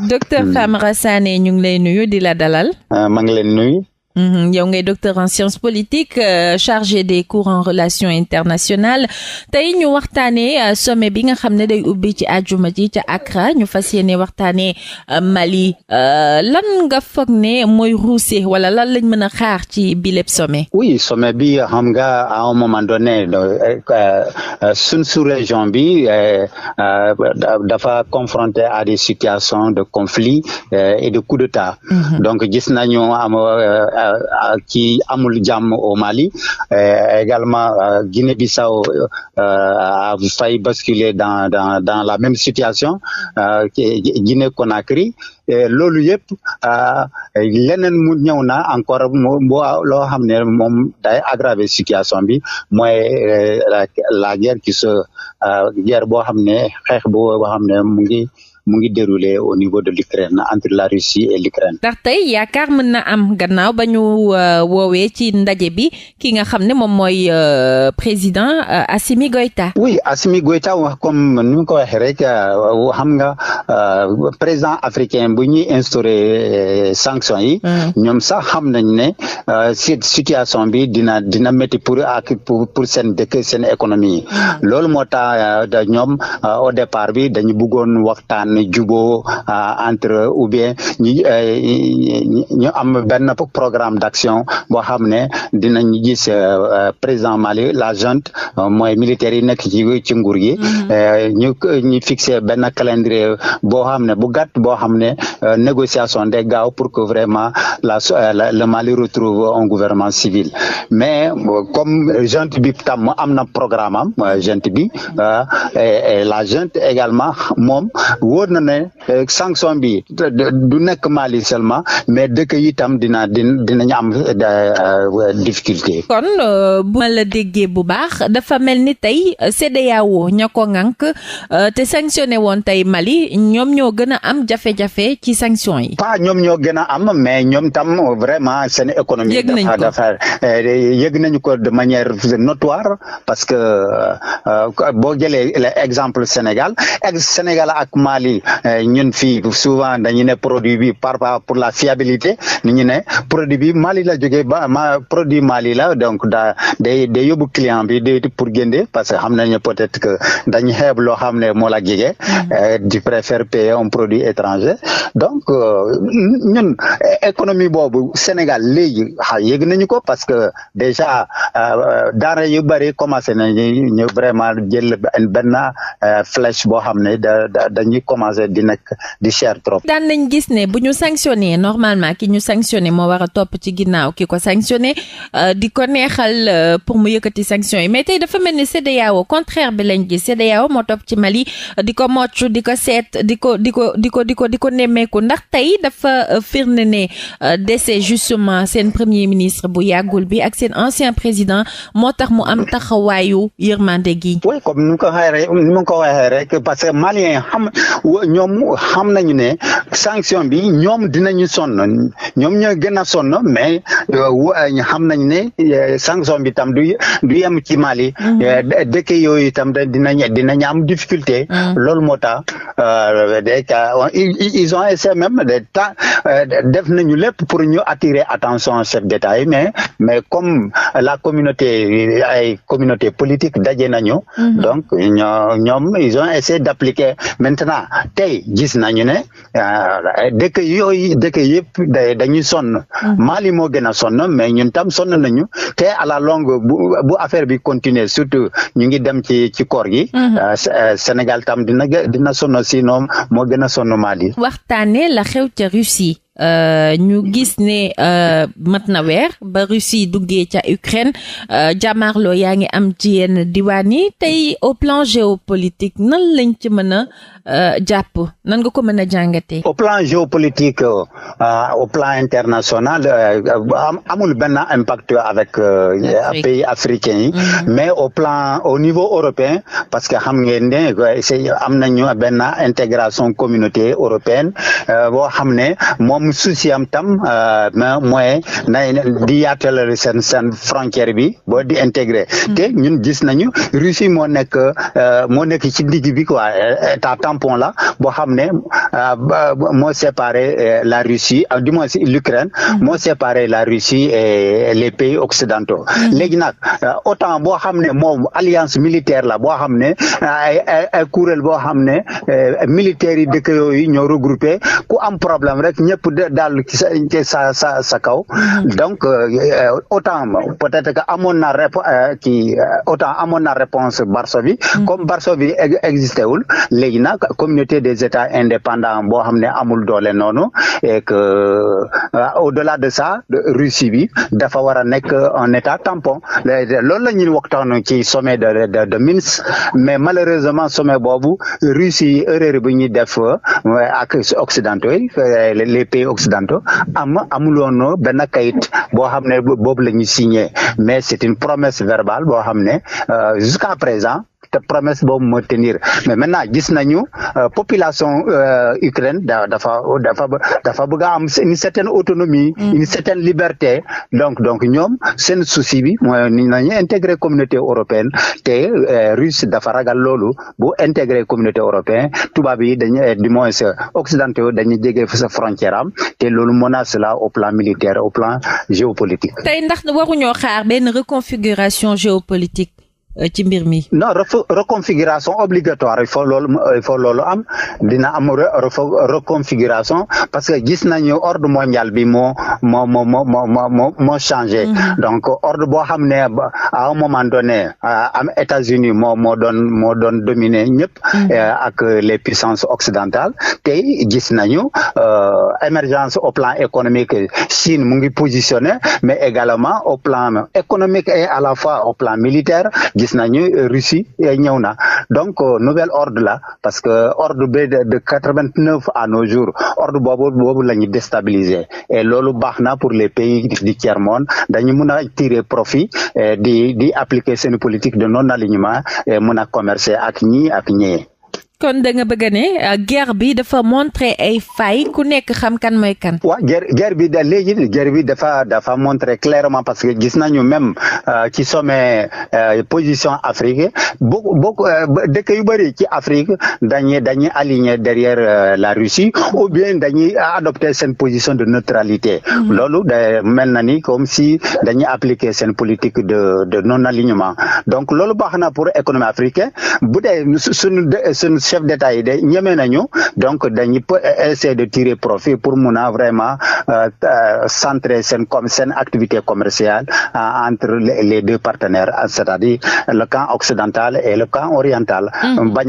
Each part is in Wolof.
docteur Famara Sané ñu ngi lay nuyu di la dalal. maa ngi leen nuyu. yow ngay docteur en sciences politiques chargé des cours en relations internationales tey ñu waxtaanee sommet bi nga xam ne day ubbi ci àjjuma ji ca Accra ñu fas yéene waxtaanee Mali lan nga foog ne mooy ruuse wala lan lañ mën a xaar ci bileb sommet. oui sommet bi xam nga à un moment donné suñ sous-région bi dafa confronté à des situations de conflit et de coup d'État. Donc gis nañu qui amul jàmm au Mali également Guinée-Bissau a failli basculer dans la même situation Guinée-Conakry loolu yëpp leneen mu ñëw na encore loo xam ne moom day aggraver situation bi mooy la guerre guerre boo xam ne xeex boo xam ne mu ngi déroulé au niveau de l'Ukraine entre la Russie et l'Ukraine. ndax tey yaakaar mën na am gannaaw ba ñu woowee ci ndaje bi ki nga xam ne moom mooy président Assimi Goïta. oui Assimi Goïta comme ni nga ko waxee rek xam nga président africain bu ñuy instaurer sanctions yi. ñoom sax xam nañ ne situation bi dina métti pour seen dëkk seen économie yi. loolu moo tax ñoom au départ bi dañu bëggoon waxtaan. Juboo entre ou bien ñu am benn programme d'action boo xam ne dinañ gis président Mali la junte mooy militaires yi nekk ci nguur gi ñu fixé benn calendrier boo xam ne bu gàtt boo xam ne négociation day gaaw pour que vraiment le Mali retrouve un gouvernement civil mais comme junte bi tam am na programme am junte bi et la junte également moom wóor na ne sanction bi du nekk Mali seulement mais dëkk yi tam dinañu am difficulté. kon bu ma la déggee bu baax dafa mel ni tey CEDEAO ña ko ŋànk te sanctionné woon tey Mali ñoom ñoo gën a am jafe-jafe ci sanction yi. pas ñoom ñoo gën a am mais ñoom tam vraiment seen économie. yëg nañu ko de manière notoire parce que boo jëlee exemple Sénégal ak Mali ñun fii souvent dañu ne produit bi pour la fiabilité ni ñu ne produit bi Mali la jógee produit Mali la donc day yóbbu client bi pour génde parce que xam nañu peut-être que dañu xeeb loo xam ne moo la jege tu préfères payer un produit étranger donc ñun économie boobu Sénégal léegi yëg nañu ko parce que déjà denrées yu bari commencé nañu vraiment jël benn flèche boo xam ne dañuy commencé di cher trop. daan nañ gis ne bu ñu sanctionné normalement ki ñu sanctionné moo war a topp ci ginnaaw ki ko sanctionné di ko neexal pour mu yëkkati sanction yi mais tey dafa mel ni CEDEAO contraire bi lañ gis CEDEAO moo topp ci Mali di ko mocc di ko seet di ko nemmeeku ndax tey dafa firnde ne décès justement seen premier ministre bu yàggul bi ak seen ancien président moo tax mu am taxawaayu yërmande gi. oui comme ni ma ko waxee rek parce que Malien ñoom xam nañu ne sanction bi ñoom dinañu sonn ñoom ñoo gën a sonn mais xam nañu ne sanction bi tam du yem ci Mali dëkk yooyu itam dinañ am difficulté loolu moo tax ils ont essayé même def nañu lépp pour ñu attirer attention chef d'État yi mais comme la communauté politique daje nañu donc ñoom ils ont essayé d'appliquer maintenant tey gis nañu ne dëkk yëpp dañuy sonn Mali moo gën a sonn mais ñun tam sonn nañu te à la longue bu affaire bi continuer surtout ñu ngi dem ci koor gi Sénégal tam dina sonn sinon moo gën a sonn Mali. waxtaane la xew ca Russie ñu gis ne mat na weer ba Russie duggee ca Ukraine jàmmaarloo yaa ngi am ci yenn diwaan yi tey au plan géopolitique nan lañ ci mën a jàpp nan nga ko mën a jàngatee. au plan géopolitique au plan international amul benn impact avec pays africains yi mais au niveau européen parce que xam ngeen ne am nañu benn intégration communauté européenne boo xam ne moom moom souci am tam mooy di yaatal seen frontière bi boo di intégré te ñun gis nañu Russie moo nekk ci digg bi quoi état tampon la boo xam ne moo séparé la Russie du moins l'Ukraine moo séparé la Russie et les pays occidentaux léegi nag OTAN boo xam ne moom alliance militaire la boo xam ne ay kuréel boo xam ne militaires yi dëkk yooyu ñoo regroupé ku am problème rek ñëpp daal ci sa kaw donc OTAN peut-être que amoon na OTAN amoon na réponse Varsovie comme Varsovie existé wul léegi nag communauté des états indépendants boo xam ne amul doole noonu et que au-delà de ça Russie bi dafa war a nekk un état tampon loolu la ñuy waxtaan ci sommet de Minsk mais malheureusement sommet boobu Russie erreur bi ñuy def ak occidentaux yi les pays occidentaux amuloon benn kayit boo xam ne boobu la ñuy signé mais c'est une promesse verbale boo xam ne jusqu'à présent te promesse boobu moo tenir mais maintenant gis nañu population Ukraine dafa bëgg a am une certaine autonomie une certaine liberté donc ñoom seen souci bi mooy ni nañu intégrer communauté européenne te Russie dafa ragal loolu bu intégrer communauté européenne tubaab yi dañu du moins occidentaux dañuy jege fa sa frontière am te loolu menace la au plan militaire au plan géopolitique. tey ndax waruñoo xaar benn reconfiguration géopolitique ci mbir mi. non reconfiguration obligatoire il faut loolu am dina am reconfiguration parce que gis nañu ordre mondial bi moo changé donc ordre boo xam ne à un moment donné am États-Unis moo doon dominer ñëpp ak les puissances occidentales te gis nañu émergence au plan économique Chine mu ngi positionné mais également au plan économique et à la fois au plan militaire gis nañu Russie ñëw na donc nouvel ordre la parce que ordre bi de 89 à nos jours ordre boobu la ñu déstabiliser et loolu baax na pour les pays du tiers monde dañu mun a tirer profit di appliquer seen politique de non alignement et mun a commercer ak ñi kon da nga bëgg ne guerre bi dafa montrer ay failles ku nekk xam kan mooy kan. waaw guerre bi dafa montrer clairement parce que gis nañu même ci sommet position Afrique beaucoup dëkk yu bëri ci Afrique dañuy aligner derrière la Russie ou bien dañuy adopter seen position de neutralité. loolu da mel na ni comme si dañuy appliquer seen politique de non alignement donc loolu baax na pour économie africaine bu dee suñu chef d'État yi de ñeme nañu donc dañuy essayer de tirer profit pour mun a vraiment centrer seen activité commerciale entre les deux partenaires c'est-à-dire le camp occidental et le camp oriental bañ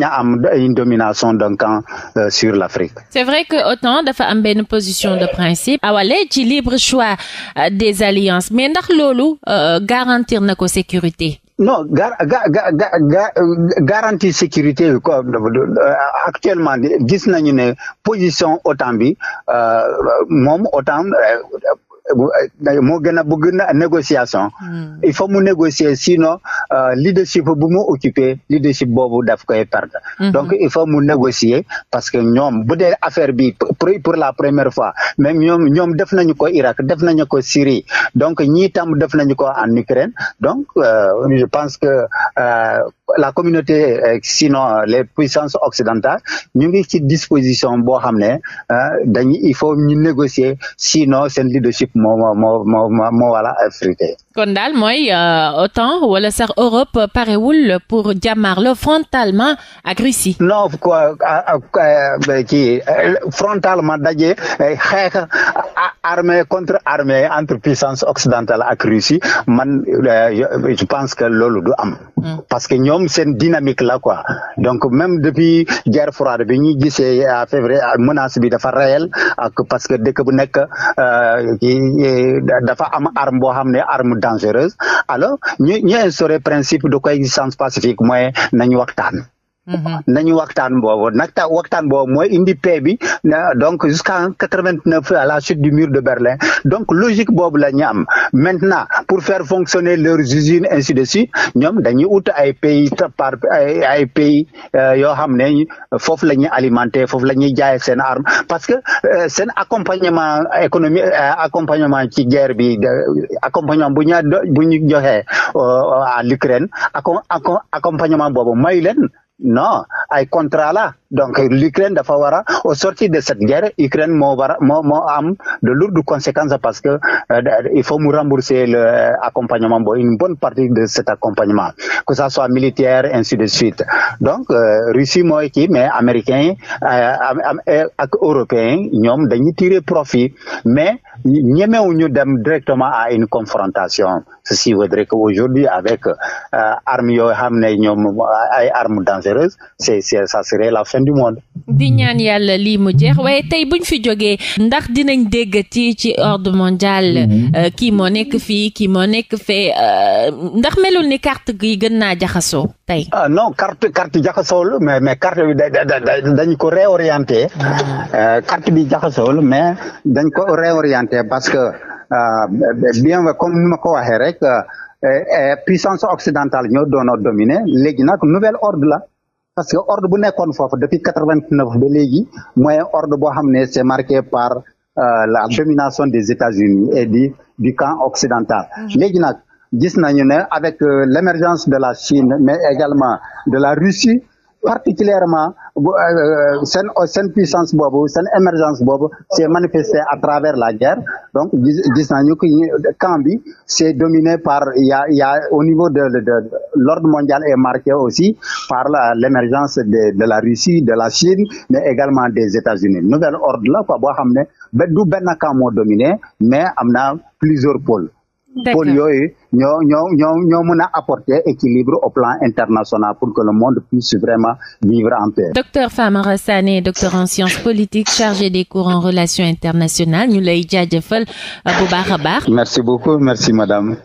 a am une domination d'un camp sur l'Afrique. C'est vrai que OTAN dafa am benn position de principe awale ci libre choix des alliances mais ndax loolu garantir na ko sécurité. Non, garantie sécurité actuellement gis nañu ne position OTAN bi moom OTAN moo gën a bëgg négociation il faut mu négocier sinon leadership bu mu occupé leadership boobu daf koy perdre donc il faut mu négocier parce que ñoom bu dee affaire bi pour la première fois même ñoom def nañu ko Irak def nañu ko Syrie donc ñii tam def nañu ko en Ukraine donc je pense que la communauté sinon les puissances occidentales ñu ngi ci disposition boo xam ne il faut ñu négocier sinon seen leadership moo wala africain. kon daal mooy OTAN wala sax Europe parewul pour jàmmarloo frontalement ak Russie. non quoi frontalement daje xeex armée contre armée entre puissance occidentale ak Russie man je pense que loolu du am. parce que ñoom seen dynamique la quoi donc même depuis guerre froide bi ñu gisee à février menace bi dafa réel ak parce que dëkk bu nekk dafa am arme boo xam ne arme dangereuse alors ñu instauré principe de coexistence pacifique mooy nañu waxtaan nañu waxtaan boobu waxtaan boobu mooy indi paix bi donc jusqu'en 89 à la chute du mur de Berlin donc logique boobu la ñu am maintenant pour faire fonctionner leurs usines ainsi de suite ñoom dañuy ut ay pays ay pays yoo xam ne foofu la ñuy alimenter foofu la ñuy jaay seen arme parce que seen accompagnement économique accompagnement ci guerre bi accompagnement bu ñu joxee à l'Ukraine accompagnement boobu may leen non ay contrat la donc l'Ukraine dafa war a au sortir de cette guerre Ukraine moo am de lourdes conséquences parce que il faut mu rembourser le accompagnement une bonne partie de cet accompagnement que ça soit militaire ainsi de suite donc Russie mooy kii mais américains ak européens ñoom dañuy tirer profit mais ñemewuñu dem directement à une confrontation ceci voudrait que aujourd'hui avec armes yoo xam ne ñoom ay armes dangereuses ça serait la fin du monde. di ñaan yàlla lii mu jeex waaye tey buñ fi jógee ndax dinañ déggati ci ordre mondial kii moo nekk fii kii moo nekk fee ndax melul ni carte gi gën naa jaxasoo tey. Non carte jaxasool mais carte bi dañ ko réorienter carte bi jaxasool mais dañ ko réorienter parce que bien comme ni ma ko waxee rek puissance occidentale ñoo doon dominer léegi nag nouvel ordre la. parce que ordre bu nekkoon foofu depuis 89 ba léegi mooy ordre boo xam ne c'est marqué par la domination des États-Unis et du camp occidental léegi nag gis nañu ne avec l'émergence de la Chine mais également de la Russie particulièrement seen puissance boobu seen émergence boobu c'est manifesté à travers la guerre donc gis nañu que camp bi c'est dominé par il y a au niveau de l'ordre mondial est marqué aussi par l'émergence de la Russie de la Chine mais également des États-Unis nouvel ordre la quoi boo xam ne du benn camp moo dominé mais am na plusieurs pôles pôles yooyu ñoo mën a apporter équilibre au plan international pour que le monde puisse vraiment vivre en paix. Docteur Famara Sané, docteur en sciences politiques, chargé des cours en relations internationales ñu lay jaajëfal bu baax a baax. Merci beaucoup, merci madame.